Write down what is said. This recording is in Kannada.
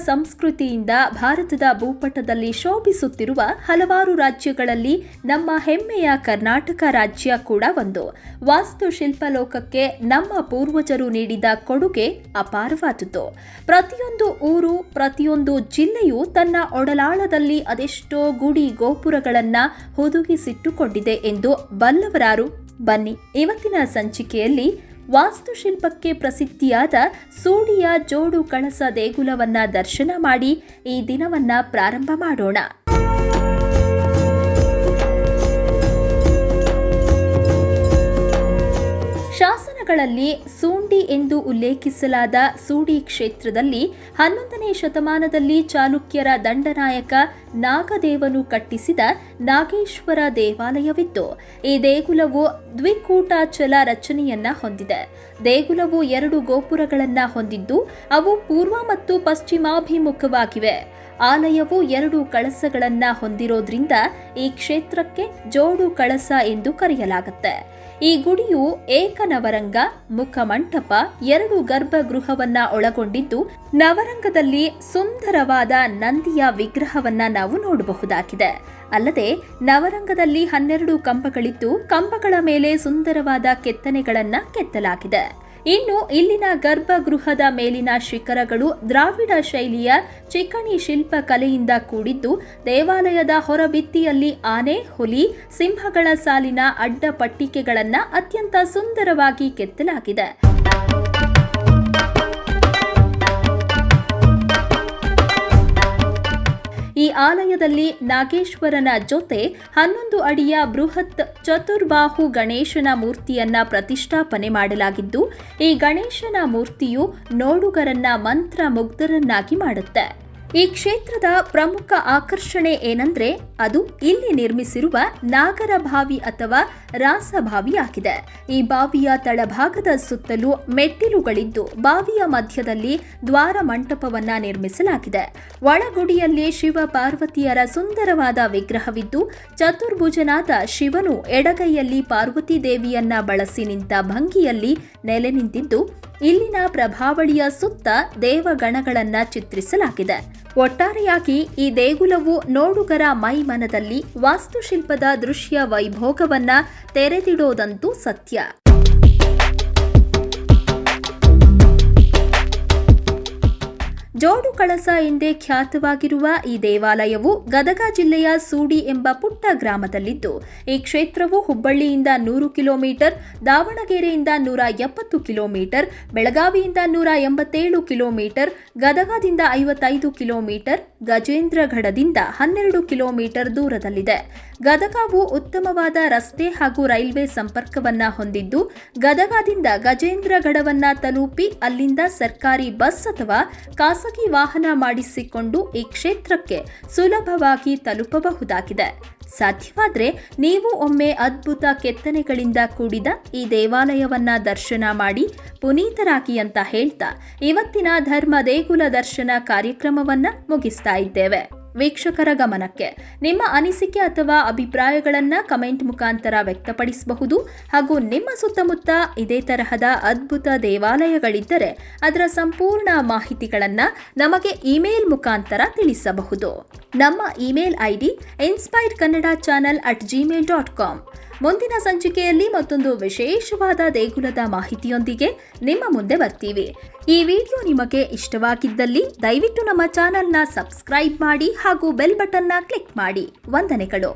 ಸಂಸ್ಕೃತಿಯಿಂದ ಭಾರತದ ಭೂಪಟದಲ್ಲಿ ಶೋಭಿಸುತ್ತಿರುವ ಹಲವಾರು ರಾಜ್ಯಗಳಲ್ಲಿ ನಮ್ಮ ಹೆಮ್ಮೆಯ ಕರ್ನಾಟಕ ರಾಜ್ಯ ಕೂಡ ಒಂದು. ವಾಸ್ತುಶಿಲ್ಪ ಲೋಕಕ್ಕೆ ನಮ್ಮ ಪೂರ್ವಜರು ನೀಡಿದ ಕೊಡುಗೆ ಅಪಾರವಾದುದು. ಪ್ರತಿಯೊಂದು ಊರು, ಪ್ರತಿಯೊಂದು ಜಿಲ್ಲೆಯು ತನ್ನ ಒಡಲಾಳದಲ್ಲಿ ಅದೆಷ್ಟೋ ಗುಡಿ ಗೋಪುರಗಳನ್ನು ಹುದುಗಿಸಿಟ್ಟುಕೊಂಡಿದೆ ಎಂದು ಬಲ್ಲವರಾರು. ಬನ್ನಿ, ಇವತ್ತಿನ ಸಂಚಿಕೆಯಲ್ಲಿ ವಾಸ್ತುಶಿಲ್ಪಕ್ಕೆ ಪ್ರಸಿದ್ಧಿಯಾದ ಸೂಡಿಯ ಜೋಡು ಕಳಸ ದೇಗುಲವನ್ನ ದರ್ಶನ ಮಾಡಿ ಈ ದಿನವನ್ನ ಪ್ರಾರಂಭ ಮಾಡೋಣ. ಶಾಸನಗಳಲ್ಲಿ ಸೂಂಡಿ ಎಂದು ಉಲ್ಲೇಖಿಸಲಾದ ಸೂಡಿ ಕ್ಷೇತ್ರದಲ್ಲಿ 11ನೇ ಶತಮಾನದಲ್ಲಿ ಚಾಲುಕ್ಯರ ದಂಡನಾಯಕ ನಾಗದೇವನು ಕಟ್ಟಿಸಿದ ನಾಗೇಶ್ವರ ದೇವಾಲಯವಿತ್ತು. ಈ ದೇಗುಲವು ದ್ವಿಕೂಟಾಚಲ ರಚನೆಯನ್ನ ಹೊಂದಿದೆ. ದೇಗುಲವು 2 ಗೋಪುರಗಳನ್ನು ಹೊಂದಿದ್ದು ಅವು ಪೂರ್ವ ಮತ್ತು ಪಶ್ಚಿಮಾಭಿಮುಖವಾಗಿವೆ. ಆಲಯವು 2 ಕಳಸಗಳನ್ನು ಹೊಂದಿರೋದ್ರಿಂದ ಈ ಕ್ಷೇತ್ರಕ್ಕೆ ಜೋಡು ಕಳಸ ಎಂದು ಕರೆಯಲಾಗುತ್ತೆ. ಈ ಗುಡಿಯು ಏಕನವರಂಗ, ಮುಖಮಂಟಪ, 2 ಗರ್ಭಗೃಹವನ್ನ ಒಳಗೊಂಡಿದ್ದು ನವರಂಗದಲ್ಲಿ ಸುಂದರವಾದ ನಂದಿಯ ವಿಗ್ರಹವನ್ನ ನಾವು ನೋಡಬಹುದಾಗಿದೆ. ಅಲ್ಲದೆ ನವರಂಗದಲ್ಲಿ 12 ಕಂಬಗಳಿದ್ದು ಕಂಬಗಳ ಮೇಲೆ ಸುಂದರವಾದ ಕೆತ್ತನೆಗಳನ್ನ ಕೆತ್ತಲಾಗಿದೆ. ಇನ್ನು ಇಲ್ಲಿನ ಗರ್ಭಗೃಹದ ಮೇಲಿನ ಶಿಖರಗಳು ದ್ರಾವಿಡ ಶೈಲಿಯ ಚಿಕಣಿ ಶಿಲ್ಪ ಕಲೆಯಿಂದ ಕೂಡಿದ್ದು ದೇವಾಲಯದ ಹೊರಭಿತ್ತಿಯಲ್ಲಿ ಆನೆ, ಹುಲಿ, ಸಿಂಹಗಳ ಸಾಲಿನ ಅಡ್ಡ ಪಟ್ಟಿಕೆಗಳನ್ನು ಅತ್ಯಂತ ಸುಂದರವಾಗಿ ಕೆತ್ತಲಾಗಿದೆ. ಈ ಆಲಯದಲ್ಲಿ ನಾಗೇಶ್ವರನ ಜೊತೆ 11 ಅಡಿಯ ಬೃಹತ್ ಚತುರ್ಬಾಹು ಗಣೇಶನ ಮೂರ್ತಿಯನ್ನ ಪ್ರತಿಷ್ಠಾಪನೆ ಮಾಡಲಾಗಿದ್ದು ಈ ಗಣೇಶನ ಮೂರ್ತಿಯು ನೋಡುಗರನ್ನ ಮಂತ್ರ ಮುಗ್ಧರನ್ನಾಗಿ ಮಾಡುತ್ತೆ. ಈ ಕ್ಷೇತ್ರದ ಪ್ರಮುಖ ಆಕರ್ಷಣೆ ಏನಂದ್ರೆ ಅದು ಇಲ್ಲಿ ನಿರ್ಮಿಸಿರುವ ನಾಗರ ಬಾವಿ ಅಥವಾ ರಾಸಬಾವಿಯಾಗಿದೆ. ಈ ಬಾವಿಯ ತಳಭಾಗದ ಸುತ್ತಲೂ ಮೆಟ್ಟಿಲುಗಳಿದ್ದು ಬಾವಿಯ ಮಧ್ಯದಲ್ಲಿ ದ್ವಾರ ಮಂಟಪವನ್ನ ನಿರ್ಮಿಸಲಾಗಿದೆ. ಒಳಗುಡಿಯಲ್ಲಿ ಶಿವ ಪಾರ್ವತಿಯರ ಸುಂದರವಾದ ವಿಗ್ರಹವಿದ್ದು ಚತುರ್ಭುಜನಾದ ಶಿವನು ಎಡಗೈಯಲ್ಲಿ ಪಾರ್ವತಿ ದೇವಿಯನ್ನ ಬಳಸಿ ನಿಂತ ಭಂಗಿಯಲ್ಲಿ ನೆಲೆ ನಿಂತಿದ್ದು ಇಲ್ಲಿನ ಪ್ರಭಾವಳಿಯ ಸುತ್ತ ದೇವಗಣಗಳನ್ನ ಚಿತ್ರಿಸಲಾಗಿದೆ. ಒಟ್ಟಾರೆಯಾಗಿ ಈ ದೇಗುಲವು ನೋಡುಗರ ಮೈಮನದಲ್ಲಿ ವಾಸ್ತುಶಿಲ್ಪದ ದೃಶ್ಯ ವೈಭೋಗವನ್ನ ತೆರೆದಿಡೋದಂತೂ ಸತ್ಯ. ಜೋಡು ಕಳಸ ಎಂದೇ ಖ್ಯಾತವಾಗಿರುವ ಈ ದೇವಾಲಯವು ಗದಗ ಜಿಲ್ಲೆಯ ಸೂಡಿ ಎಂಬ ಪುಟ್ಟ ಗ್ರಾಮದಲ್ಲಿದ್ದು ಈ ಕ್ಷೇತ್ರವು ಹುಬ್ಬಳ್ಳಿಯಿಂದ 100 ಕಿಲೋಮೀಟರ್, ದಾವಣಗೆರೆಯಿಂದ 170 ಕಿಲೋಮೀಟರ್, ಬೆಳಗಾವಿಯಿಂದ 187 ಕಿಲೋಮೀಟರ್, ಗದಗದಿಂದ 55 ಕಿಲೋಮೀಟರ್, ಗಜೇಂದ್ರಗಢದಿಂದ 12 ಕಿಲೋಮೀಟರ್ ದೂರದಲ್ಲಿದೆ. ಗದಗವು ಉತ್ತಮವಾದ ರಸ್ತೆ ಹಾಗೂ ರೈಲ್ವೆ ಸಂಪರ್ಕವನ್ನ ಹೊಂದಿದ್ದು ಗದಗದಿಂದ ಗಜೇಂದ್ರಗಢವನ್ನ ತಲುಪಿ ಅಲ್ಲಿಂದ ಸರ್ಕಾರಿ ಬಸ್ ಅಥವಾ ಖಾಸಗಿ ವಾಹನ ಮಾಡಿಸಿಕೊಂಡು ಈ ಕ್ಷೇತ್ರಕ್ಕೆ ಸುಲಭವಾಗಿ ತಲುಪಬಹುದಾಗಿದೆ. ಸಾಧ್ಯವಾದರೆ ನೀವು ಒಮ್ಮೆ ಅದ್ಭುತ ಕೆತ್ತನೆಗಳಿಂದ ಕೂಡಿದ ಈ ದೇವಾಲಯವನ್ನ ದರ್ಶನ ಮಾಡಿ ಪುನೀತರಾಗಿ ಅಂತ ಹೇಳ್ತಾ ಇವತ್ತಿನ ಧರ್ಮ ದೇಗುಲ ದರ್ಶನ ಕಾರ್ಯಕ್ರಮವನ್ನ ಮುಗಿಸ್ತಾ ಇದ್ದೇವೆ. ವೀಕ್ಷಕರ ಗಮನಕ್ಕೆ ನಿಮ್ಮ ಅನಿಸಿಕೆ ಅಥವಾ ಅಭಿಪ್ರಾಯಗಳನ್ನು ಕಮೆಂಟ್ ಮುಖಾಂತರ ವ್ಯಕ್ತಪಡಿಸಬಹುದು. ಹಾಗೂ ನಿಮ್ಮ ಸುತ್ತಮುತ್ತ ಇದೇ ತರಹದ ಅದ್ಭುತ ದೇವಾಲಯಗಳಿದ್ದರೆ ಅದರ ಸಂಪೂರ್ಣ ಮಾಹಿತಿಗಳನ್ನು ನಮಗೆ ಇಮೇಲ್ ಮುಖಾಂತರ ತಿಳಿಸಬಹುದು. ನಮ್ಮ ಇಮೇಲ್ ಐಡಿ inspiredkannadachannel@gmail.com. ಮುಂದಿನ ಸಂಚಿಕೆಯಲ್ಲಿ ಮತ್ತೊಂದು ವಿಶೇಷವಾದ ದೇಗುಲದ ಮಾಹಿತಿಯೊಂದಿಗೆ ನಿಮ್ಮ ಮುಂದೆ ಬರ್ತೀವಿ. ಈ ವಿಡಿಯೋ ನಿಮಗೆ ಇಷ್ಟವಾಗಿದ್ದಲ್ಲಿ ದಯವಿಟ್ಟು ನಮ್ಮ ಚಾನೆಲ್ನ ಸಬ್ಸ್ಕ್ರೈಬ್ ಮಾಡಿ ಹಾಗೂ ಬೆಲ್ ಬಟನ್ನ ಕ್ಲಿಕ್ ಮಾಡಿ. ವಂದನೆಗಳು.